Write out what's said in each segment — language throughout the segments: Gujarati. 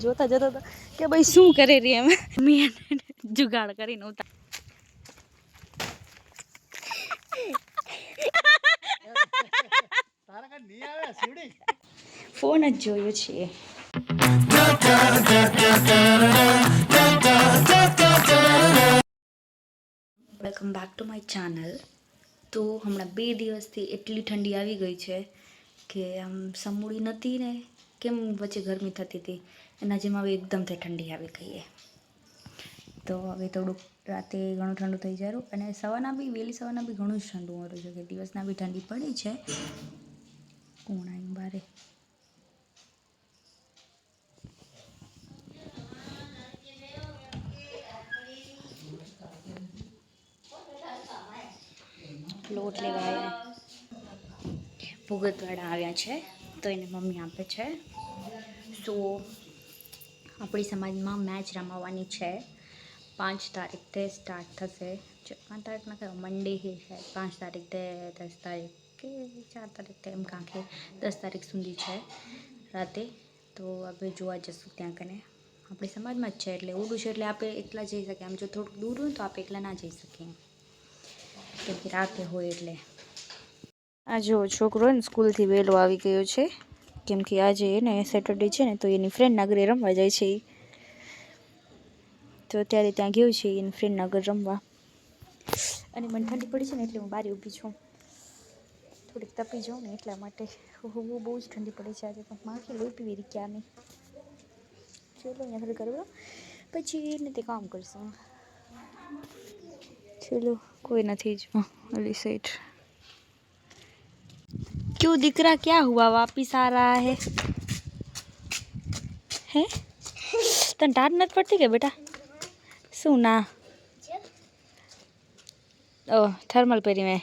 જોતા જતા હતા કે ભાઈ શું કરે રે એમ મેં જુગાડ કરીને ઉતાર ફોન જ જોયો છે. Welcome back to my channel. તો હમણાં 2 દિવસથી એટલી ઠંડી આવી ગઈ છે કે આમ સમૂડી નથી ને, કેમ વચ્ચે ગરમી થતી હતી એના જેમ હવે એકદમથી ઠંડી આવી ગઈ. તો હવે થોડુંક રાતે ઘણું ઠંડુ થઈ જાય અને સવારના બી વહેલી સવારના બી ઘણું જ ઠંડુ મળ્યું છે કે દિવસના બી ઠંડી પડી છે. કોણ આવ્યું બારે? લોટ લેવા આવ્યા, ભૂગતવાળા આવ્યા છે તો એને મમ્મી આપે છે. સો આપણી સમાજમાં મેચ રમાવાની છે. 5 તારીખથી સ્ટાર્ટ થશે. 5 તારીખના કયો મંડે છે, 5 તારીખથી 10 તારીખ કે 4 તારીખથી એમ કાંકે 10 તારીખ સુધી છે રાતે. તો આપણે જોવા જઈશું ત્યાં કને. આપણી સમાજમાં જ છે એટલે ઓડું છે એટલે આપણે એકલા જઈ શકીએ. આમ જો થોડુંક દૂર હોય તો આપણે એકલા ના જઈ શકીએ કેમ કે રાતે હોય એટલે. આ જો છોકરો ને સ્કૂલથી વહેલો આવી ગયો છે કેમ કે આજે એને સેટરડે છે ને તો એની ફ્રેન્ડના ઘરે રમવા જાય છે. તો અત્યારે ત્યાં ગયો છે એની ફ્રેન્ડના ઘર રમવા. અને મને ઠંડી પડી છે ને એટલે હું બહાર ઊભી છું, થોડીક તપી જાઉં ને એટલા માટે. બહુ જ ઠંડી પડે છે આજે, પણ માખી લોહી પીવી રહી ક્યાંની. ચલો અહીંયા થોડી કરવા પછી એને તે કામ કરશું. ચલો કોઈ નથી જ અલી સાઈડ. क्यों दिख रहा, क्या हुआ, वापिस आ रहा है? हैं तन टाट નથી પડતી કે બેટા? શું ના થર્મલ પહેરી મેં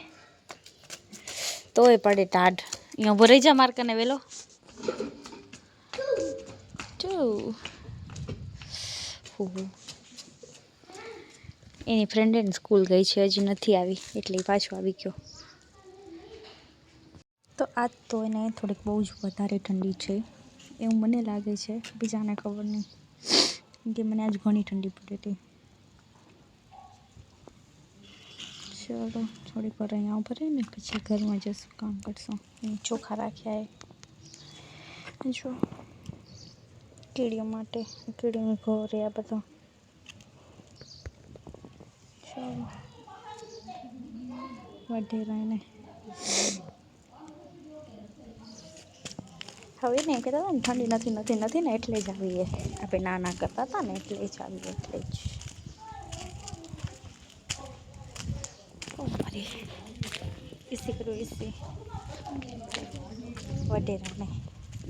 તોય પડે ટાઢ. અહીંયા ઉભો રહી જા માર્કરને વેલો. એની ફ્રેન્ડ એને સ્કૂલ ગઈ છે, હજી નથી આવી એટલે પાછો આવી ગયો. તો આજ તો એને થોડીક બહુ જ વધારે ઠંડી છે એવું મને લાગે છે, બીજાને ખબર નહીં કે મને આજ ઘણી ઠંડી પડી હતી. ચલો થોડીક વાર અહીંયા ઉપર ને પછી ઘરમાં જશું, કામ કરશું. ચોખા રાખ્યા જો કીડીઓ માટે, કીડીઓની ઘરે આ બધા. ચલો વઢેરા એને હવે ને કહેતા હતા ને ઠંડી નથી ને એટલે જ આવીએ. આપણે નાના કરતા હતા ને એટલે જ આવીએ, એટલે જ. इसी करो इसी वडेरा नहीं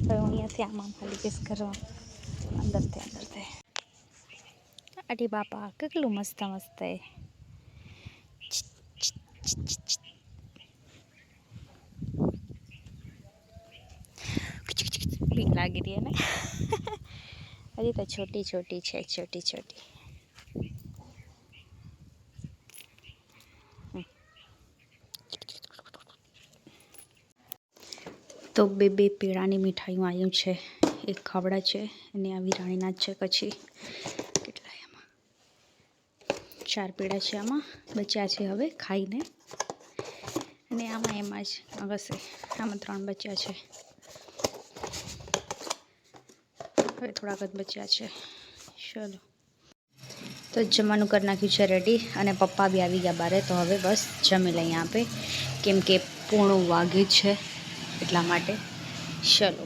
तो અહીંયાથી આમાં ખાલી કેસ કરવા અંદરથી. અરે બાપા કેટલું મસ્ત મસ્ત હે. બીક લાગી રહી ને હજી તો છોટી છોટી છે, છોટી છોટી. તો બે પેડાની મીઠાઈઓ આવ્યું છે. એક ખાવડા છે અને આ વિરાણીના જ છે. પછી કેટલા એમાં 4 પેડા છે, આમાં બચ્યા છે હવે ખાઈને. અને આમાં એમાં જ હશે, આમાં 3 બચ્યા છે. હવે થોડાક જ બચ્યા છે. ચલો તો જમવાનું કરી નાખ્યું છે રેડી અને પપ્પા બી આવી ગયા બારે. તો હવે બસ જમી લઈએ આપે કેમ કે 1:15 વાગે છે એટલા માટે. ચલો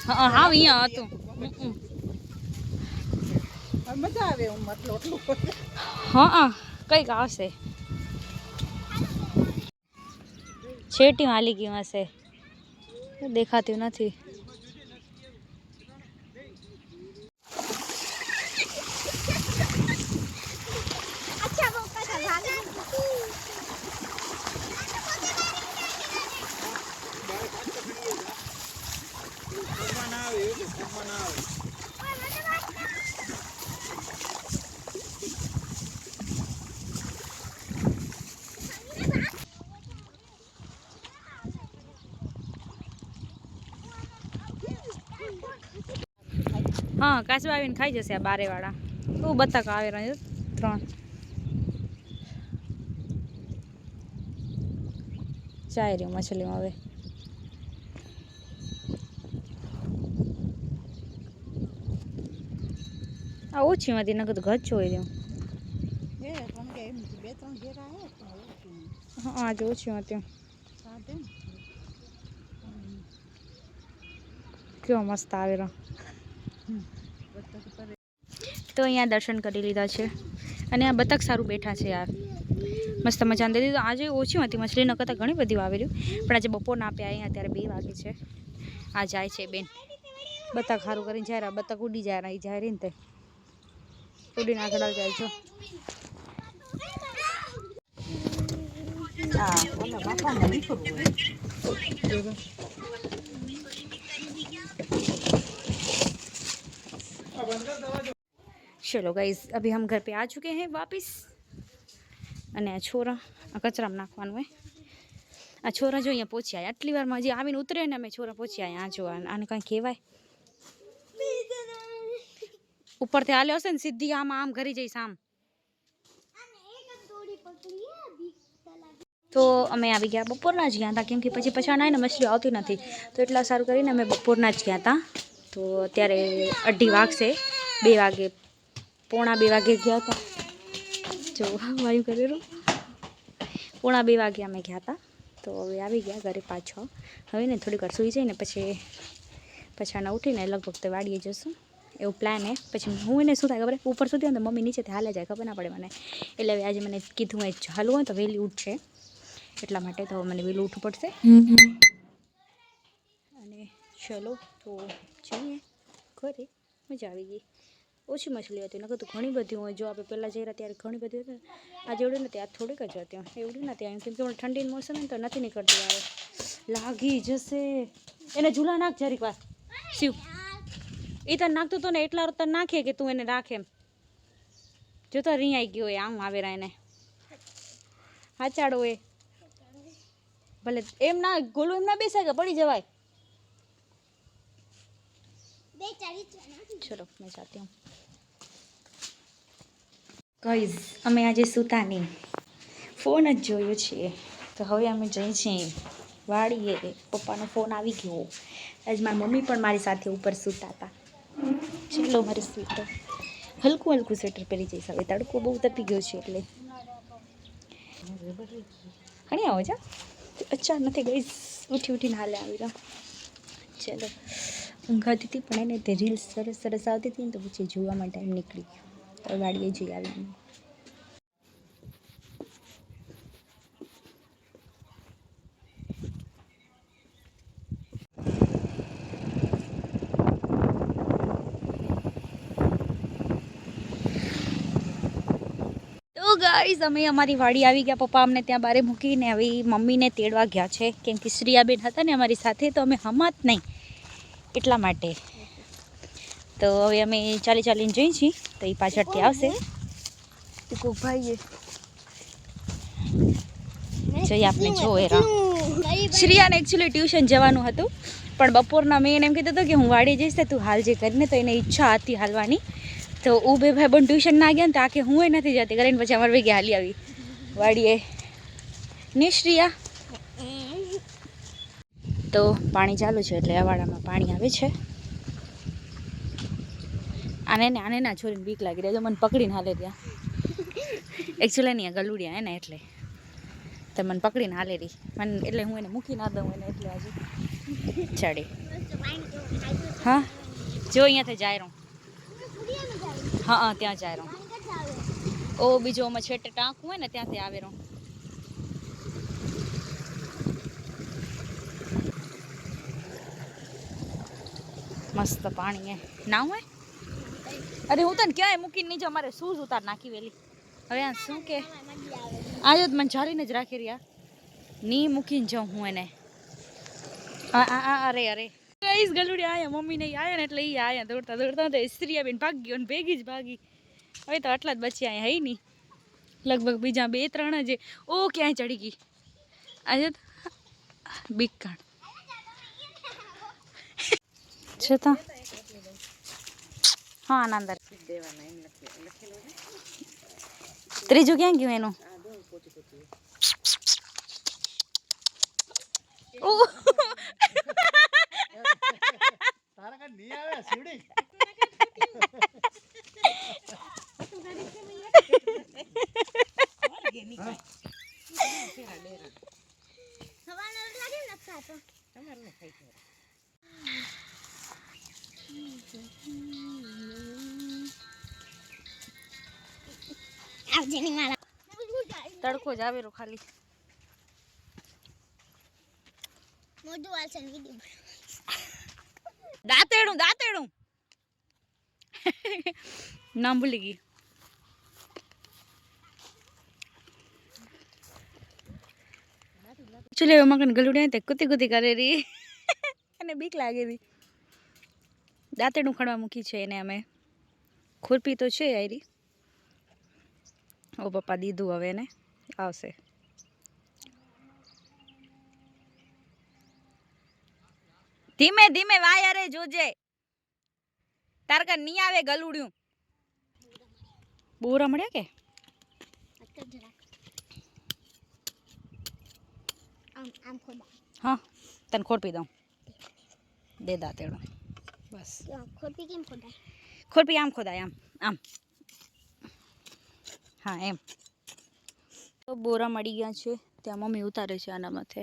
હા અહીંયા હતું મજા આવે હું મતલબ એટલું. હા કંઈક આવશે. શેટી હાલી ગયું હશે, દેખાતું નથી. હા, કાચવા આવીને ખાઈ જશે આ બારેવાળા. બહુ બતક આવે રહ્યો 3 ચાય રહ્યું મછલીમાં. હવે આ ઓછી હતી, નકર તો ઘચ હોય રહ્યું. હા, આજે ઓછી હતી. કેવો મસ્ત આવેલો. તો અહીંયા દર્શન કરી લીધા છે અને આ બતક સારું બેઠા છે યાર, મસ્ત મજા દે દીધું. આજે ઓછી હતી મછલી, ન કરતાં ઘણી બધી આવેલી, પણ આજે બપોર ના આપ્યા. અહીંયા અત્યારે 2 વાગે છે. આ જાય છે બેન બતક સારું કરીને જાય. બતક ઉડી જાય, એ જાય રહી ને તે ઉડીને આગળ જાય છો. चलो गाइस, अभी हम घर पे आ चुके हैं वापस. અને આ છોરા આ કચરામાં નાખવાનું હોય. આ છોરા જો અહીંયા પહોંચી આવ્યા. આટલી વારમાં હજી આવીને ઉતરે ને અમે છોરા પહોંચી આવ્યા. આ જો આને કંઈ કહેવાય. ઉપરથી હાલ્યો હશે ને સીધી આમ ઘરી જઈશ આમ. તો અમે આવી ગયા બપોરના જ ગયા હતા, કેમ કે પછી પછાડ ને મછલીઓ આવતી નથી, તો એટલા સારું કરીને અમે બપોરના જ ગયા હતા. તો અત્યારે 2:30 વાગશે. 2 વાગે, પોણા 2 વાગે ગયા હતા. જો વાયુ કરેલું, પોણા 2 વાગે અમે ગયા હતા. તો હવે આવી ગયા ઘરે પાછો. હવે ને થોડીક વાર સૂઈ જઈને પછી પછાડના ઉઠીને લગભગ તો વાડીએ જશું એવું પ્લાન હે. પછી હું એને શું થાય ખબર, ઉપર સુધી હોય તો મમ્મી નીચેથી હાલે જાય, ખબર ના પડે મને. એટલે હવે આજે મને કીધું હોય હાલવું હોય તો વહેલી ઉઠશે, એટલા માટે તો મને વહેલું ઉઠવું પડશે. અને ચલો તો જઈએ ઘરે. મજા આવી ગઈ. ઓછી મછલી હતી, નકર તો ઘણી બધી હોય. જો આપણે પહેલાં જઈ રહ્યા ત્યારે ઘણી બધી હતી. આજે એવડી નથી, આ થોડીક જ હતી. એવડી નથી આવી, કેમ કે ઠંડીનું મોસમ ને તો નથી નીકળતી. આવે લાગી જશે એને. ઝૂલા નાખ જરીક વાર શિવ. એ તને નાખતો હતો ને એટલા તને નાખીએ કે તું એને રાખે એમ. જો તો રીંયાઈ ગયો હોય આમ આવેરા એને. હાચાડો એ ભલે એમ ના ગોલું એમ ના બેસાય કે પડી જવાય. ચલો મેં જાતી હું. ગાઈઝ, અમે આજે સૂતા નહીં, ફોન જ જોયો છે. તો હવે અમે જઈ છીએ વાડીએ. પપ્પાનો ફોન આવી ગયો. આજ મારી મમ્મી પણ મારી સાથે ઉપર સૂતા હતા. ચલો મારે સ્વેટર, હલકું હલકું સ્વેટર પહેરી જઈશ. હવે તડકો બહુ તપી ગયો છે એટલે ઘણી આવો જા. અચ્છા નથી ગાઈઝ, ઉઠીને હાલે આવી રહ્યા. ચલો ઊંઘાતી હતી પણ એને તે રીલ્સ સરસ સરસ આવતી હતી ને, તો પછી જોવામાં ટાઈમ નીકળી ગયો. તો વાડીએ જઈ આવી. તો ગાઈઝ, અમે અમારી વાડી આવી ગયા. પપ્પા અમને ત્યાં બારે મૂકીને હવે મમ્મીને તેડવા ગયા છે, કેમ કે શ્રીયાબેન હતા ને અમારી સાથે, તો અમે હમત નહીં એટલા માટે. તો હવે અમે ચાલીને જઈએ છીએ. તો એ પાછળથી આવશે. ભાઈએ જઈ આપણે જોએ. શ્રીયાને એકચ્યુઅલી ટ્યુશન જવાનું હતું, પણ બપોરના મેં એને એમ કીધું હતું કે હું વાડી જઈશ, તું હાલજે કરીને. તો એને ઈચ્છા હતી હાલવાની. તો બે ભાઈ બંધ ટ્યુશન ના ગયા ને, તો આખે હું નથી જતી કરીને પછી અમારે ભેગી હાલી આવી વાડીએ ને. શ્રીયા તો પાણી ચાલુ છે એટલે અવાડામાં પાણી આવે છે. આને ના છોરીને બીક લાગી રહી. મને પકડીને હાલે ત્યાં. એકચ્યુઅલી નહીં ગલુડિયા હે ને, એટલે તો મને પકડીને હાલે રહી મને. એટલે હું એને મૂકી ના દઉં એને, એટલે આજે ચડે. હા જો અહીંયાથી જાય રહું. હા ત્યાં જાય રહું. ઓ બીજો છેટે ટાંક હોય ને ત્યાંથી આવે રહું. મસ્ત પાણી હે નાવ હે અરે હું તને ક્યાંય મૂકીને નીચે અમારે શૂઝ ઉતાર નાખી વેલી હવે આ શું કે આજે જ મને જારીને જ રાખી રહ્યા ની મૂકીને જાઉં હું એને અરે અરે ગાઈસ ગલુડી આયા મમ્મી ને આયા ને એટલે ઈ આયા દોડતા દોડતા તો સ્ત્રી બેન ભાગ ગયો ને ભેગી જ ભાગી હવે તો આટલા જ બચ્યા અહીંયા હઈ ની લગભગ બીજા 2-3 જ ઓ ક્યાંય ચડી ગઈ આજે બીકાણ છતાં હા આનંદર ત્રીજું ક્યાં ગયું એનું તડકો જ આવેલો ખાલી દાંતેડું નામ ભૂલી ગઈ ચલે મગન ગલુડિયા તે કુતી કરે રહી અને બીક લાગે રહી દાંતેડું ખડવા મૂકી છે એને અમે ખુરપી તો છે આયરી ઓ પપ્પા દીધું હવે એને આવશે ધીમે ધીમે વાય અરે જોજે તારકા નહીં આવે ગલુડિયું બોરા મળ્યા કે હા તને ખોરપી દઉં દે દાંતેડું બસ ખોરપી આમ ખોદાય આમ હા એમ તો બોરા મળી ગયા છે ત્યાં મમ્મી ઉતારે છે આના માથે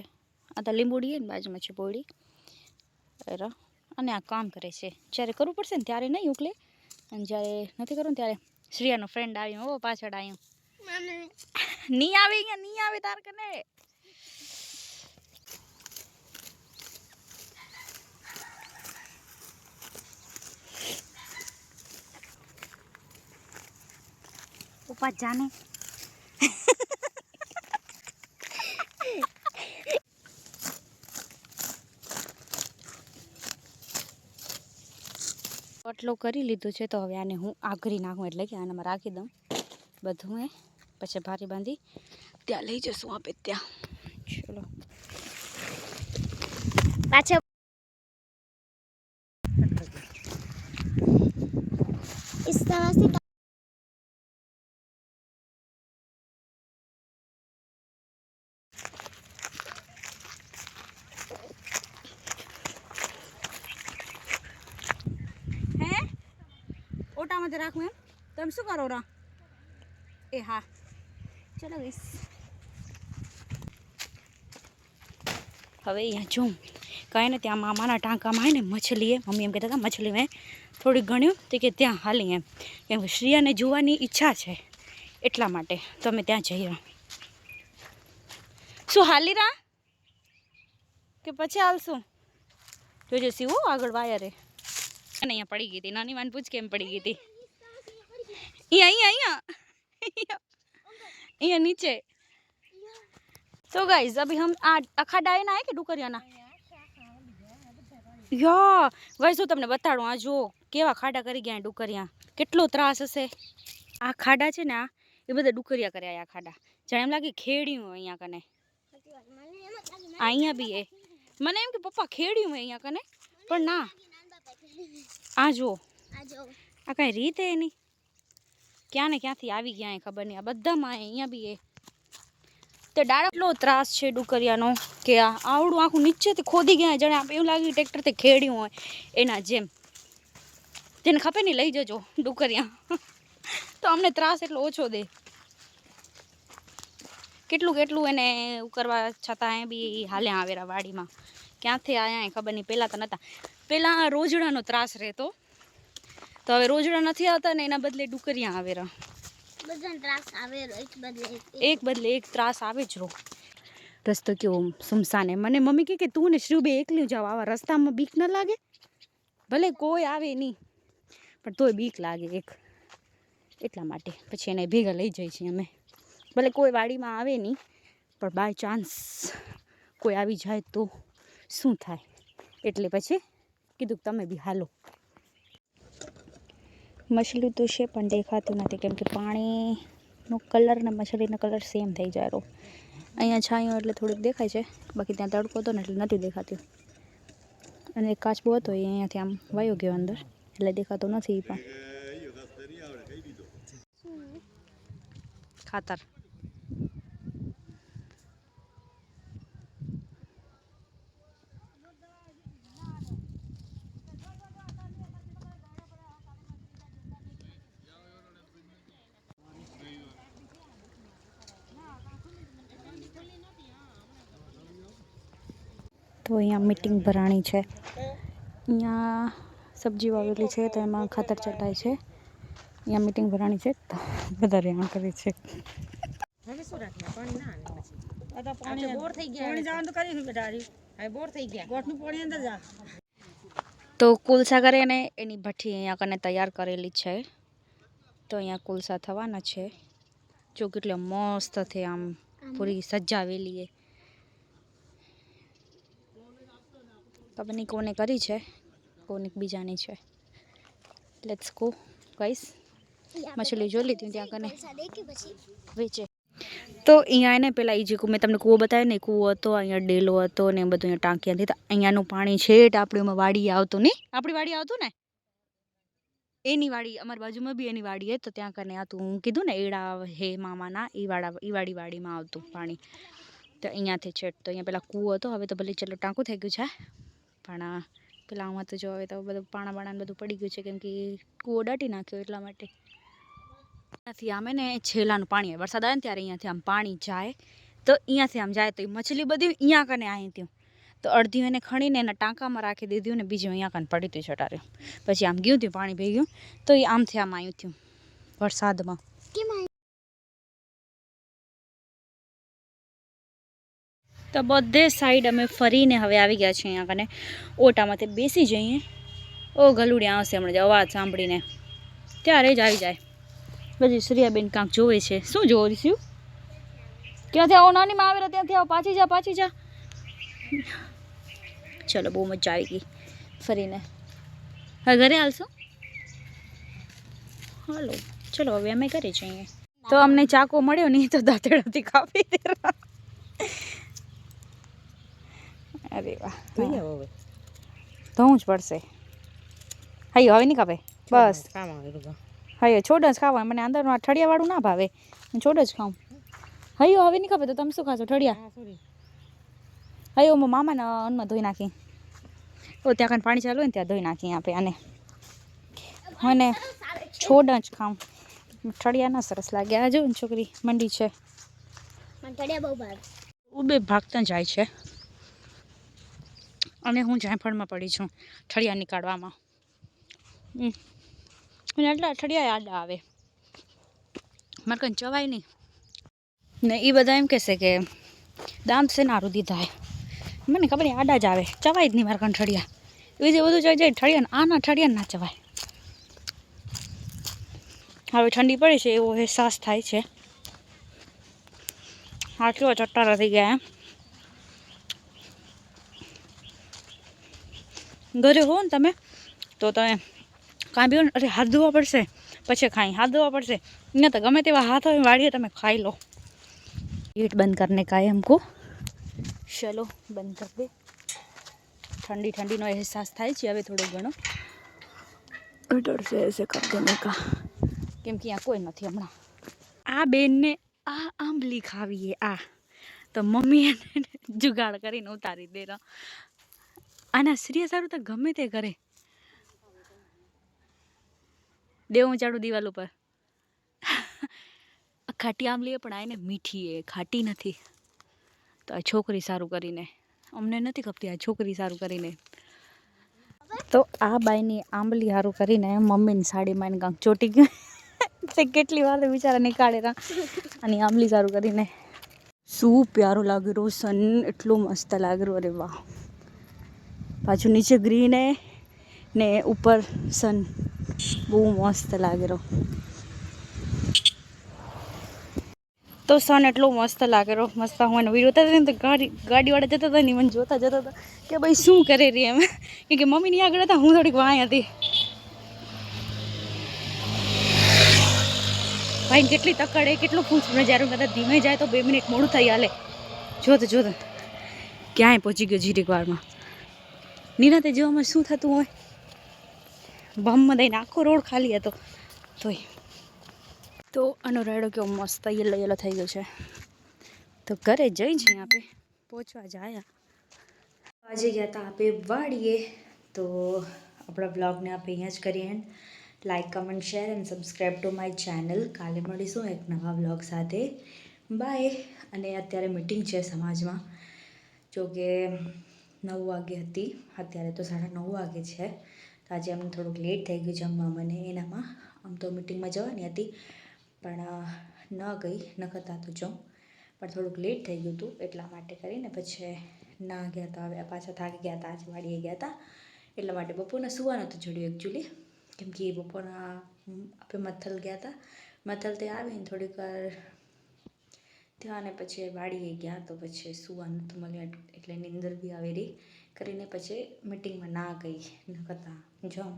આ તો લીંબુડી ને બાજુમાં છે પોળી અને આ કામ કરે છે જ્યારે કરવું પડશે ને ત્યારે નહીં ઉકલે અને જ્યારે નથી કરવું ને ત્યારે શ્રીયાનો ફ્રેન્ડ આવ્યો ઓ પાછળ આવ્યો નહીં આવે અહીંયા નહીં આવે તાર કને ઉપા જાને આટલો કરી લીધું છે તો હવે આને હું આઘરી નાખું એટલે કે આનામાં રાખી દઉં બધું એ પછી ભારી બાંધી ત્યાં લઈ જશું આપે ત્યાં ચલો પાછા इस तरह से ઓટામાં રાખું એમ તમે શું કરો રા એ હા ચલો ગઈશ હવે અહીંયા જોઉં કાંઈ ને ત્યાં મામાના ટાંકામાં ને મછલી એ મમ્મી એમ કહેતા હતા મછલી મેં થોડી ગણ્યું તો કે ત્યાં હાલી એમ કેમ કે શ્રીયાને જોવાની ઈચ્છા છે એટલા માટે તો અમે ત્યાં જઈ રહ્યા શું હાલી રા કે પછી હાલશું જોજે સીવું આગળ વાયરે અને અહીંયા પડી ગઈ હતી નાની વાન પૂછ કેમ પડી ગઈ હતી અહીંયા नीचे तो गाइस अभी हम अखाड़ा है ना है कि डुकरियाना या गाइस तो તમને બતાડું આ જો કેવા ખાડા કરી ગયા ડુકરિયા કેટલો ત્રાસ હશે આ ખાડા છે ને એ બધા ડુકરિયા કર્યા આ ખાડા જાણે એમ લાગે ખેડ્યું અહીંયા કને અહીંયા બી એ મને એમ કે પપ્પા ખેડ્યું અહીંયા કને પણ ના આ જો આ કઈ રીત હે એની ક્યાં ને ક્યાંથી આવી ગયા ખબર નહીં આ બધામાં અહીંયા બી એ તે ડાળો ત્રાસ છે ડુકરિયાનો કે આવડું આખું નીચેથી ખોદી ગયા જાણે આપ એવું લાગ્યું ટ્રેક્ટરથી ખેડ્યું હોય એના જેમ જેને ખપે નહીં લઈ જજો ડુકરિયા તો અમને ત્રાસ એટલો ઓછો દે કેટલું કેટલું એને કરવા છતાં એ બી હાલે આવેરા વાડીમાં ક્યાંથી આયા ખબર નહીં પહેલાં તો નહોતા પહેલાં રોજડાનો ત્રાસ રહેતો તો હવે રોજડા નથી આવતા ને એના બદલે ડુકરિયા આવેરા એક બદલે એક ત્રાસ આવે જ રો રસ્તો કેવો સુમસાન હે મને મમ્મી કે તું ને શ્રીબે એકલી જાવ આવા રસ્તામાં બીક ન લાગે ભલે કોઈ આવે નહીં પણ તોય બીક લાગે એક, એટલા માટે પછી એને ભેગા લઈ જઈએ છીએ અમે. ભલે કોઈ વાડીમાં આવે નહીં પણ બાય ચાન્સ કોઈ આવી જાય તો શું થાય, એટલે પછી કીધું તમે બી હાલો. મછલી તો છે પણ દેખાતું નથી કેમ કે પાણીનો કલર ને મછલીનો કલર સેમ થઈ જાય રહ્યો. અહીંયા છાંયો એટલે થોડુંક દેખાય છે, બાકી ત્યાં તડકો હતો ને એટલે નથી દેખાતું. અને એક કાચબો હતો એ અહીંયાથી આમ વયો ગયો અંદર એટલે દેખાતો નથી. પણ ખાતર તો અહીંયા મીટિંગ ભરાણી છે. અહીંયા સબ્જી વાવેલી છે તો એમાં ખાતર ચટાય છે. અહીંયા મીટિંગ ભરાણી છે તો બધા રેણ કરે છે. તો કુલસા કરે ને એની ભઠ્ઠી અહીંયા કને તૈયાર કરેલી છે. તો અહીંયા કુલસા થવાના છે. જો કેટલે મસ્ત છે, આમ પૂરી સજાવેલી એ. ખબર નહીં કોને કરી છે, કોને બીજાની છે. Let's go guys. મછલી જોઈ લીધી ત્યાં કને વેચે. તો અહીંયા એને પેલા એ જે મેં તમને કૂવો બતાવ્યો ને, કૂવો હતો, અહીંયા ડેલો હતો ને એ બધું અહીંયા ટાંકી હતી. તો અહીંયાનું પાણી છે એટલે આપણીમાં વાડી આવતું નહીં, આપણી વાડી આવતું ને એની વાડી, અમારી બાજુમાં બી એની વાડી હે તો ત્યાં કને આવતું. હું કીધું ને એડા હે મામાના એ વાડીમાં આવતું પાણી. તો અહીંયાથી છે. તો અહીંયા પેલા કૂવો હતો, હવે તો ભલે ચલો ટાંકું થઈ ગયું છે પણ પેલા આમાં તો જો હવે તો બધું પાણા બાણા બધું પડી ગયું છે કેમ કે કૂવો દાટી નાખ્યો એટલા માટે. અહીંયાથી આમે ને છેલ્લાનું પાણી આવે, વરસાદ આવે ને ત્યારે અહીંયાથી આમ પાણી જાય. તો અહીંયાથી આમ જાય તો એ મછલી બધી અહીંયા કને આવી હતી. તો અડધી એને ખણીને એના ટાંકામાં રાખી દીધું ને બીજું અહીંયા કને પડી હતું છટાર્યું. પછી આમ ગયું હતું પાણી ભેગું તો એ આમથી આમ આવ્યું હતું વરસાદમાં. તો બધે સાઈડ અમે ફરીને હવે આવી ગયા છીએ અહીંયા કને ઓટામાંથી બેસી જઈએ. ઓ ગલુડિયા આવશે હમણાં જ અવાજ સાંભળીને, ત્યારે જ આવી જાય. પછી શ્રેયાબેન કાંક જોવે છે. શું જોઈશું? ક્યાંથી આવો નાનીમાં આવેલા ત્યાંથી આવો, પાછી જા પાછી જા. ચલો બહુ મજા આવી ગઈ ફરીને. હવે ઘરે હાલશો? હાલો ચલો હવે અમે ઘરે જઈએ. તો અમને ચાકો મળ્યો નહીં તો દાંતેડાથી કાપી દેવા. અરે વાહ, ધોવું જ પડશે. હાયો હવે નહીં કાપે બસ. હાયો છોડ જ ખાવા, મને અંદરનું ઠળિયાવાળું ના ભાવે, હું છોડ જ ખાઉં. હાયો હવે નહીં કાપે તો તમે શું ખાશો? ઠળિયા. હાયો હું મામાના અન્નમાં ધોઈ નાખી. તો ત્યાં કાંઈ પાણી ચાલુ હોય ને ત્યાં ધોઈ નાખી આપણે આને. મને છોડ જ ખાઉં, ઠળિયા ના સરસ લાગે. આ જો છોકરી મંડી છે, ઉબે ભાગતા જાય છે અને હું જાયફળમાં પડી છું ઠળિયા નીકાળવામાં. અને એટલા ઠળિયા આડા આવે મારે કંઈ ચવાય નહીં ને. એ બધા એમ કહેશે કે દાંત છે નારું દીધા હે. મને ખબર નહીં આડા જ આવે, ચવાય જ નહીં મારે કંઈ ઠળિયા. એ જે બધું જાય ઠળિયા, આના ઠળિયા ના ચવાય. હવે ઠંડી પડી છે એવો અહેસાસ થાય છે. હા કેવા ચટ્ટારા થઈ ગયા એમ. ઘરે હો ને તમે તો તમે કાંઈ બી અરે હાથ ધોવા પડશે પછી ખાઈ, હાથ ધોવા પડશે અહીંયા તો ગમે તેવા હાથ હોય વાળીએ તમે ખાઈ લો. गेट बंद करने का है हमको. चलो बंद कर दे. ठंडी ठंडी नो एहसास થાય છે હવે થોડો ઘણો. ડર છે એસે કર દેને કા કેમ કે અહીંયા કોઈ નથી હમણાં. આ બેનને આ આંબલી ખાવીએ આ તો મમ્મી એને જુગાડ કરીને ઉતારી દે. આના શ્રીય સારું તો ગમે તે કરે દેવું ચાડું દિવાલ ઉપર. ખાટી આંબલી પણ આ એને મીઠી એ ખાટી નથી. તો આ છોકરી સારું કરીને, અમને નથી ખપતી આ છોકરી સારું કરીને. તો આ બાઈની આંબલી સારું કરીને મમ્મીની સાડીમાં એને કાંક ચોટી ગયું. તે કેટલી વાર બિચારા નીકાળેલા અને આંબલી સારું કરીને. શું પ્યારો લાગે રોશન, એટલું મસ્ત લાગે. અરે વાહ. પાછું નીચે ગ્રીન હે ને ઉપર સન બહુ મસ્ત લાગે રહ્યો. તો સન એટલો મસ્ત લાગે રહ્યો, મસ્ત હું વિડીયો હતા ને તો ગાડીવાળા જતા હતા ને મને જોતા હતા કે ભાઈ શું કરે રહી એમ, કેમ કે મમ્મીની આગળ હતા, હું થોડીક વાંય હતી. ભાઈ કેટલી તકડે, કેટલું ફૂલ નજારો, કદાચ ધીમે જાય તો 2 મિનિટ મોડું થઈ હાલે. જોતો ક્યાંય પહોંચી ગયો જીરીક વારમાં. નિરાતે જોવામાં શું થતું હોય, બમમાં દઈને આખો રોડ ખાલી હતો તોય. તો આનો રાયડો કેવો મસ્ત યલો થઈ ગયો છે. તો ઘરે જઈ છીએ આપણે પહોંચવા જાય. આજે ગયા હતા આપણે વાડીએ. તો આપણા બ્લોગને આપણે અહીંયા જ કરીએ and. Like, comment, share and subscribe to my channel. કાલે મળીશું એક નવા બ્લોગ સાથે. બાય. અને અત્યારે મિટિંગ છે સમાજમાં, જો કે 9 વાગે હતી, અત્યારે તો 9:30 વાગે છે. તો આજે અમને થોડુંક લેટ થઈ ગયું જમવા મને એનામાં. આમ તો મિટિંગમાં જવાની હતી પણ ન ગઈ, ન કરતા તો જાઉં, પણ થોડુંક લેટ થઈ ગયું હતું એટલા માટે કરીને પછી ના ગયા હતા. હવે પાછા થાકી ગયા હતા, આજે વાડીએ ગયા હતા એટલા માટે. બપોરના સુવા નહોતું જડ્યું એકચ્યુઅલી, કેમ કે બપોરના આપણે મથલ ગયા હતા. મથલ તે આવીને થોડીક વાર ત્યાં ને પછી વાડીએ ગયા, તો પછી સુવા નહોતું મળ્યું એટલે નીંદર બી આવેલી કરીને પછી મિટિંગમાં ના ગઈ. ન કરતા જાઉં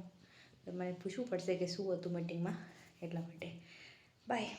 તો મને પૂછવું પડશે કે શું હતું મિટિંગમાં, એટલા માટે. બાય.